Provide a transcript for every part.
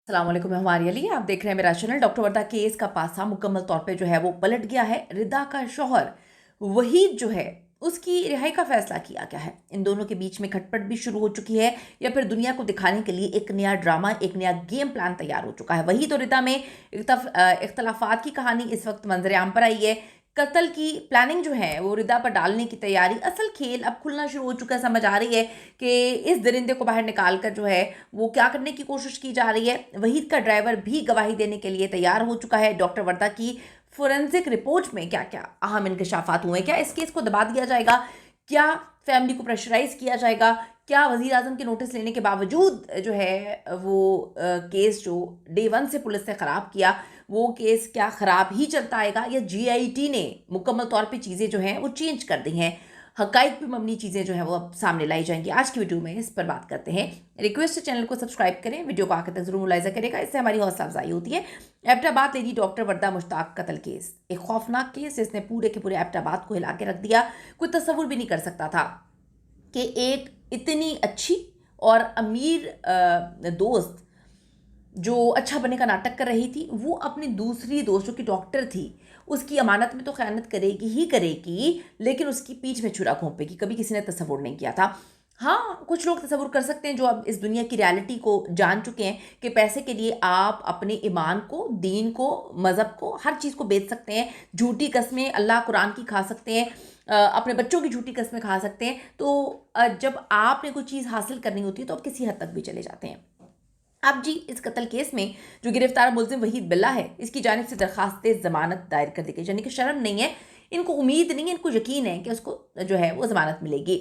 अस्सलाम वालेकुम, मैं हूं आर्या। आप देख रहे हैं मेरा चैनल। डॉक्टर वर्दा केस का पासा मुकम्मल तौर पे जो है वो पलट गया है। रिदा का शौहर वहीद जो है उसकी रिहाई का फैसला किया गया है। इन दोनों के बीच में खटपट भी शुरू हो चुकी है या फिर दुनिया को दिखाने के लिए एक नया ड्रामा, एक नया गेम प्लान तैयार हो चुका है। वहीद और रिदा में इख्तलाफात की कहानी इस वक्त मंजरेआम पर आई है। कत्ल की प्लानिंग जो है वो रिदा पर डालने की तैयारी, असल खेल अब खुलना शुरू हो चुका है। समझ आ रही है कि इस दरिंदे को बाहर निकाल कर जो है वो क्या करने की कोशिश की जा रही है। वहीद का ड्राइवर भी गवाही देने के लिए तैयार हो चुका है। डॉक्टर वर्दा की फोरेंसिक रिपोर्ट में क्या क्या अहम इंकशाफात हुए, क्या इस केस को दबा दिया जाएगा, क्या फैमिली को प्रेशराइज किया जाएगा, क्या वजीर आजम के नोटिस लेने के बावजूद जो है वो केस जो डे वन से पुलिस ने ख़राब किया वो केस क्या ख़राब ही चलता आएगा, या जीआईटी ने मुकम्मल तौर पे चीज़ें जो हैं वो चेंज कर दी हैं। हकाइक पे मबनी चीज़ें जो हैं वो अब सामने लाई जाएंगी। आज की वीडियो में इस पर बात करते हैं। रिक्वेस्ट है चैनल को सब्सक्राइब करें, वीडियो को आखिर तक जरूर मुलाहिजा करेगा, इससे हमारी हौसला अफजाई होती है। एबटाबाद लेडी डॉक्टर वर्दा मुश्ताक कत्ल केस एक खौफनाक केस जिसने पूरे के पूरे एबटाबाद को हिला के रख दिया। कोई तस्वुर भी नहीं कर सकता था कि एक इतनी अच्छी और अमीर दोस्त जो अच्छा बनने का नाटक कर रही थी, वो अपनी दूसरी दोस्त जो कि डॉक्टर थी उसकी अमानत में तो खयानत करेगी ही करेगी, लेकिन उसकी पीठ में छुरा घोंपेगी। कभी किसी ने तस्वुर नहीं किया था। हाँ, कुछ लोग तस्वुर कर सकते हैं जो अब इस दुनिया की रियलिटी को जान चुके हैं कि पैसे के लिए आप अपने ईमान को, दीन को, मज़हब को, हर चीज़ को बेच सकते हैं। झूठी कस्में अल्लाह कुरान की खा सकते हैं, अपने बच्चों की झूठी कस्में खा सकते हैं। तो जब आपने कोई चीज़ हासिल करनी होती है तो आप किसी हद तक भी चले जाते हैं। अब जी इस कत्ल केस में जो गिरफ्तार मुलजिम वहीद बिल्ला है, इसकी जानिब से दरखास्त जमानत दायर कर दी गई। यानी कि शर्म नहीं है इनको, उम्मीद नहीं है इनको, यकीन है कि उसको जो है वो जमानत मिलेगी।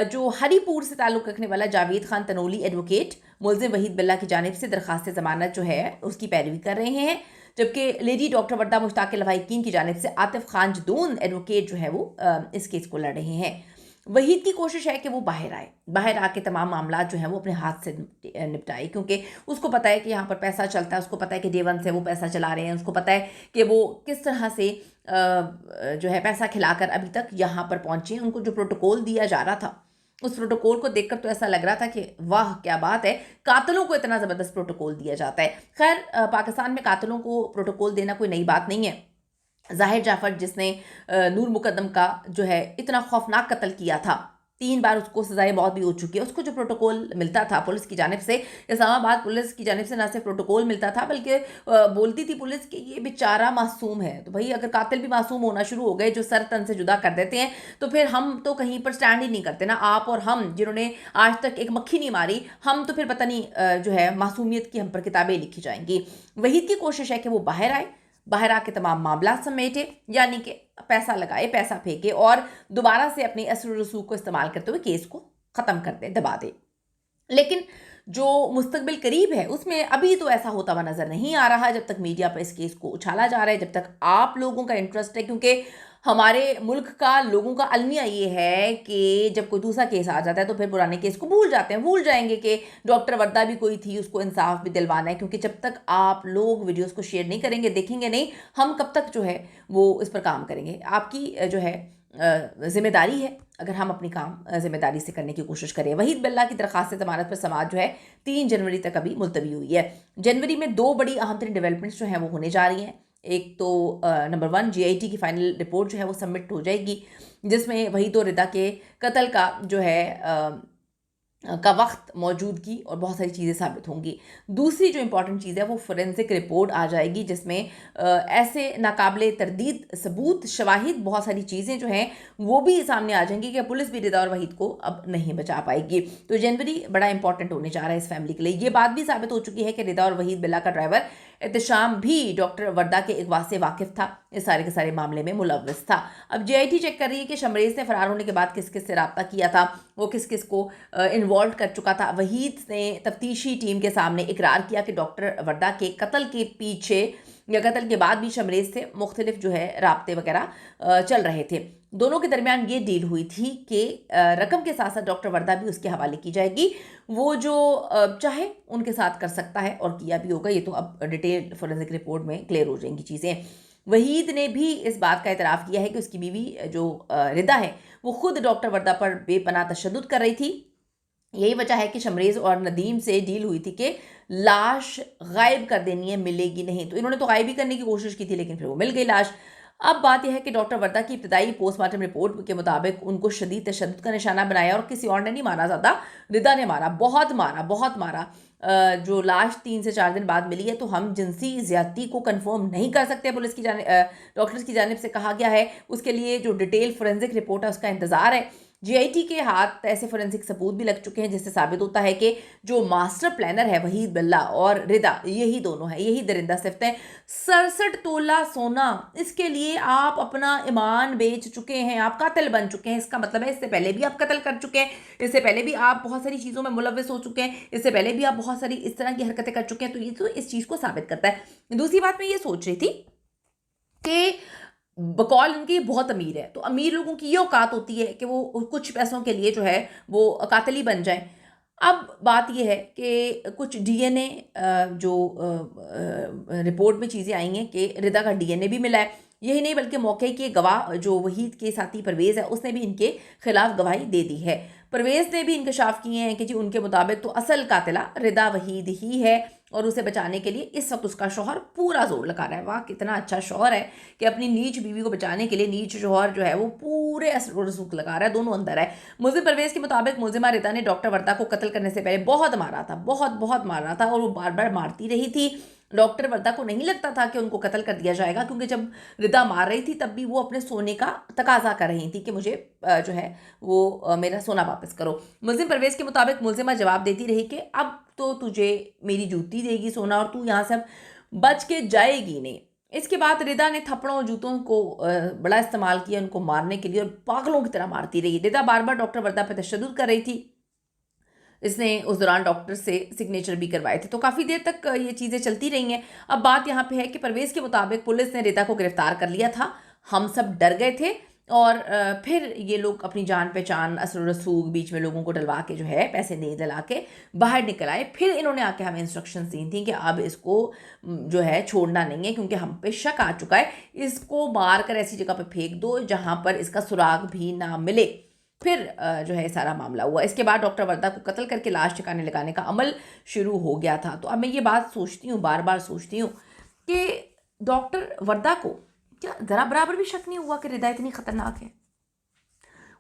जो हरीपुर से ताल्लुक़ रखने वाला जावेद खान तनोली एडवोकेट मुलजिम वहीद बिल्ला की जानिब से दरखास्त जमानत जो है उसकी पैरवी कर रहे हैं, जबकि लेडी डॉक्टर वर्दा मुश्ताक लवाहिकीन की जानिब से आतिफ खान जदून एडवोकेट जो है वो इस केस को लड़ रहे हैं। वहीद की कोशिश है कि वो बाहर आए, बाहर आके तमाम मामला जो हैं वो अपने हाथ से निपटाए, क्योंकि उसको पता है कि यहाँ पर पैसा चलता है, उसको पता है कि डे वन से वो पैसा चला रहे हैं, उसको पता है कि वो किस तरह से जो है पैसा खिलाकर अभी तक यहाँ पर पहुँचे हैं। उनको जो प्रोटोकॉल दिया जा रहा था उस प्रोटोकॉल को देखकर तो ऐसा लग रहा था कि वाह क्या बात है, कातलों को इतना ज़बरदस्त प्रोटोकॉल दिया जाता है। खैर, पाकिस्तान में कातलों को प्रोटोकॉल देना कोई नई बात नहीं है। ज़ाहिर जाफ़र जिसने नूर मुकद्दम का जो है इतना खौफनाक कत्ल किया था, 3 बार उसको सज़ाए मौत भी हो चुकी है, उसको जो प्रोटोकॉल मिलता था पुलिस की जानिब से, इस्लामाबाद पुलिस की जानिब से, ना सिर्फ प्रोटोकॉल मिलता था बल्कि बोलती थी पुलिस कि ये बेचारा मासूम है। तो भाई अगर कातिल भी मासूम होना शुरू हो गए, जो सर तन से जुदा कर देते हैं, तो फिर हम तो कहीं पर स्टैंड ही नहीं करते ना। आप और हम जिन्होंने आज तक एक मक्खी नहीं मारी, हम तो फिर पता नहीं जो है मासूमियत की हम पर किताबें लिखी जाएंगी। वहीद की कोशिश है कि वो बाहर आए, बाहर आके तमाम मामला समेटे, यानी कि पैसा लगाए, पैसा फेंके और दोबारा से अपनी असर रसूख को इस्तेमाल करते हुए केस को ख़त्म कर दे, दबा दे। लेकिन जो मुस्तकबिल करीब है उसमें अभी तो ऐसा होता हुआ नज़र नहीं आ रहा, जब तक मीडिया पर इस केस को उछाला जा रहा है, जब तक आप लोगों का इंटरेस्ट है। क्योंकि हमारे मुल्क का, लोगों का अलमिया ये है कि जब कोई दूसरा केस आ जाता है तो फिर पुराने केस को भूल जाते हैं, भूल जाएंगे कि डॉक्टर वर्दा भी कोई थी, उसको इंसाफ भी दिलवाना है। क्योंकि जब तक आप लोग वीडियोस को शेयर नहीं करेंगे, देखेंगे नहीं, हम कब तक जो है वो इस पर काम करेंगे। आपकी जो है जिम्मेदारी है अगर हम अपनी काम जिम्मेदारी से करने की कोशिश करें। वहीद बिल्ला की दरखास्त ज़मानत पर समाअत जो है 3 जनवरी तक अभी मुलतवी हुई है। जनवरी में 2 बड़ी अहम तरीन डेवलपमेंट्स जो हैं वो होने जा रही हैं। एक तो नंबर 1, जीआईटी की फाइनल रिपोर्ट जो है वो सबमिट हो जाएगी, जिसमें वहीद और रिदा के कत्ल का जो है का वक्त, मौजूदगी और बहुत सारी चीज़ें साबित होंगी। दूसरी जो इंपॉर्टेंट चीज़ है वो फोरेंसिक रिपोर्ट आ जाएगी, जिसमें ऐसे नाकाबिले तरदीद सबूत, शवाहिद, बहुत सारी चीज़ें जो हैं वो भी सामने आ जाएंगी कि पुलिस भी रिदा और वहीद को अब नहीं बचा पाएगी। तो जनवरी बड़ा इंपॉर्टेंट होने जा रहा है इस फैमिली के लिए। ये बात भी साबित हो चुकी है कि रिदा और वहीद बिल्ला का ड्राइवर एहतशाम भी डॉक्टर वर्दा के अगवा से वाकिफ था, इस सारे के सारे मामले में मुलव्वस था। अब जीआईटी चेक कर रही है कि शमरेज ने फरार होने के बाद किस किस से रब्ता किया था, वो किस किस को इन्वॉल्व कर चुका था। वहीद ने तफ्तीशी टीम के सामने इकरार किया कि डॉक्टर वर्दा के कत्ल के पीछे या कत्ल के बाद भी शमरेज से मुख्तलिफ जो है राब्ते वगैरह चल रहे थे। दोनों के दरमियान ये डील हुई थी कि रकम के साथ साथ डॉक्टर वर्दा भी उसके हवाले की जाएगी, वो जो चाहे उनके साथ कर सकता है, और किया भी होगा। ये तो अब डिटेल फोरेंसिक रिपोर्ट में क्लियर हो जाएंगी चीज़ें। वहीद ने भी इस बात का एतराफ़ किया है कि उसकी बीवी जो रिदा है वो खुद डॉक्टर वर्दा पर बेपनाह तशद्दुद कर रही थी। यही वजह है कि शमरेज़ और नदीम से डील हुई थी कि लाश गायब कर देनी है, मिलेगी नहीं। तो इन्होंने तो गायब ही करने की कोशिश की थी, लेकिन फिर वो मिल गई लाश। अब बात यह है कि डॉक्टर वर्दा की इब्तदाई पोस्टमार्टम रिपोर्ट के मुताबिक उनको शदीद तशद्दुद का निशाना बनाया और किसी और ने नहीं मारा, ज़्यादा रिदा ने मारा, बहुत मारा, बहुत मारा। जो लाश 3 से 4 दिन बाद मिली है, तो हम जिनसी ज़्यादती को कंफर्म नहीं कर सकते, पुलिस की डॉक्टर्स की जानिब से कहा गया है। उसके लिए जो डिटेल फोरेंसिक रिपोर्ट है उसका इंतज़ार है। जीआईटी के हाथ ऐसे फोरेंसिक सबूत भी लग चुके हैं, जिससे साबित होता है कि जो मास्टर प्लानर है वहीद बिल्ला और रिदा, यही दोनों हैं, यही दरिंदा सिफ्त हैं। 67 तोला सोना, इसके लिए आप अपना ईमान बेच चुके हैं, आप कातिल बन चुके हैं। इसका मतलब है इससे पहले भी आप कत्ल कर चुके हैं, इससे पहले भी आप बहुत सारी चीज़ों में मुलव्वस हो चुके हैं, इससे पहले भी आप बहुत सारी इस तरह की हरकतें कर चुके हैं। तो ये तो इस चीज़ को साबित करता है। दूसरी बात मैं ये सोच रही थी कि बकौल उनकी बहुत अमीर है, तो अमीर लोगों की ये औकात होती है कि वो कुछ पैसों के लिए जो है वो कातिल ही बन जाए। अब बात ये है कि कुछ डीएनए जो रिपोर्ट में चीज़ें आई हैं कि रिदा का डीएनए भी मिला है। यही नहीं बल्कि मौके के गवाह जो वहीद के साथी परवेज़ है, उसने भी इनके खिलाफ गवाही दे दी है। परवेज़ ने भी इंकशाफ किए हैं कि जी उनके मुताबिक तो असल कातिला रिदा वहीद ही है और उसे बचाने के लिए इस वक्त उसका शौहर पूरा जोर लगा रहा है। वाह, कितना अच्छा शौहर है कि अपनी नीच बीवी को बचाने के लिए नीच शौहर जो है वो पूरे असर रसूख लगा रहा है, दोनों अंदर है। मुल्जिम परवेज़ के मुताबिक मुल्जिमा रिदा ने डॉक्टर वर्दा को कत्ल करने से पहले बहुत मारा था, बहुत बहुत मारा था, और वो बार बार मारती रही थी। डॉक्टर वर्दा को नहीं लगता था कि उनको कत्ल कर दिया जाएगा, क्योंकि जब रिदा मार रही थी तब भी वो अपने सोने का तकाजा कर रही थी कि मुझे जो है वो मेरा सोना वापस करो। मुल्जिम परवेज़ के मुताबिक मुल्जिमा जवाब देती रही कि अब तो तुझे मेरी जूती देगी सोना और तू यहाँ से अब बच के जाएगी नहीं। इसके बाद रिदा ने थप्पड़ों और जूतों को बड़ा इस्तेमाल किया उनको मारने के लिए, और पागलों की तरह मारती रही। रिदा बार बार डॉक्टर वर्दा पर तशद्दुद कर रही थी। इसने उस दौरान डॉक्टर से सिग्नेचर भी करवाए थे। तो काफ़ी देर तक ये चीज़ें चलती रही हैं। अब बात यहाँ पे है कि परवेज़ के मुताबिक पुलिस ने रिदा को गिरफ्तार कर लिया था, हम सब डर गए थे, और फिर ये लोग अपनी जान पहचान असर रसूख बीच में लोगों को डलवा के जो है पैसे नहीं दिला के बाहर निकल आए। फिर इन्होंने आके हमें इंस्ट्रक्शंस दी थी कि अब इसको जो है छोड़ना नहीं है, क्योंकि हम पे शक आ चुका है, इसको मार कर ऐसी जगह पे फेंक दो जहाँ पर इसका सुराग भी ना मिले। फिर जो है सारा मामला हुआ। इसके बाद डॉक्टर वर्दा को कत्ल करके लाश ठिकाने लगाने का अमल शुरू हो गया था। तो अब मैं ये बात सोचती हूँ, बार बार सोचती हूँ कि डॉक्टर वर्दा को क्या ज़रा बराबर भी शक नहीं हुआ कि रिदा इतनी ख़तरनाक है?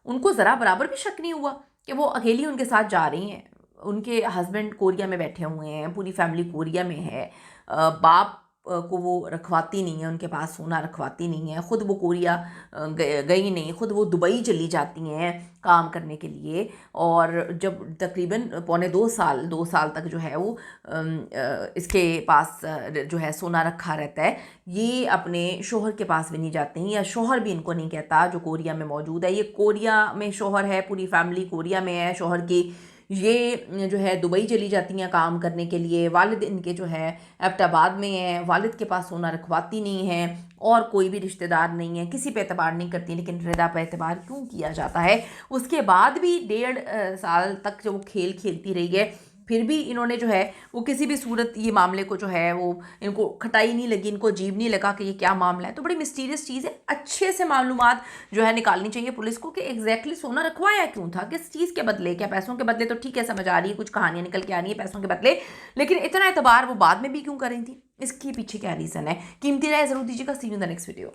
उनको ज़रा बराबर भी शक नहीं हुआ कि वो अकेली उनके साथ जा रही हैं? उनके हस्बैंड कोरिया में बैठे हुए हैं, पूरी फैमिली कोरिया में है, बाप को वो रखवाती नहीं है, उनके पास सोना रखवाती नहीं है, ख़ुद वो कोरिया गई नहीं, ख़ुद वो दुबई चली जाती हैं काम करने के लिए। और जब तकरीबन पौने 2 साल तक जो है वो इसके पास जो है सोना रखा रहता है, ये अपने शोहर के पास भी नहीं जाते हैं, या शोहर भी इनको नहीं कहता जो कोरिया में मौजूद है। ये कोरिया में शोहर है, पूरी फैमिली कोरिया में है शोहर की। ये जो है दुबई चली जाती हैं काम करने के लिए। वालिद इनके जो है एबटाबाद में है, वालिद के पास सोना रखवाती नहीं है, और कोई भी रिश्तेदार नहीं है, किसी पे एतबार नहीं करती। लेकिन रिदा पे एतबार क्यों किया जाता है? उसके बाद भी 1.5 साल तक जो वो खेल खेलती रही है, फिर भी इन्होंने जो है वो किसी भी सूरत ये मामले को जो है वो इनको खटाई नहीं लगी, इनको अजीब नहीं लगा कि ये क्या मामला है। तो बड़ी मिस्टीरियस चीज़ है। अच्छे से मालूमात जो है निकालनी चाहिए पुलिस को कि एग्जैक्टली सोना रखवाया क्यों था, किस चीज़ के बदले, क्या पैसों के बदले? तो ठीक है, समझ आ रही है, कुछ कहानियाँ निकल के आ रही है पैसों के बदले, लेकिन इतना एतबार वो बाद में भी क्यों कर रही थी? इसके पीछे क्या रीज़न है? कीमती राय ज़रूर दीजिएगा। See you in the next video.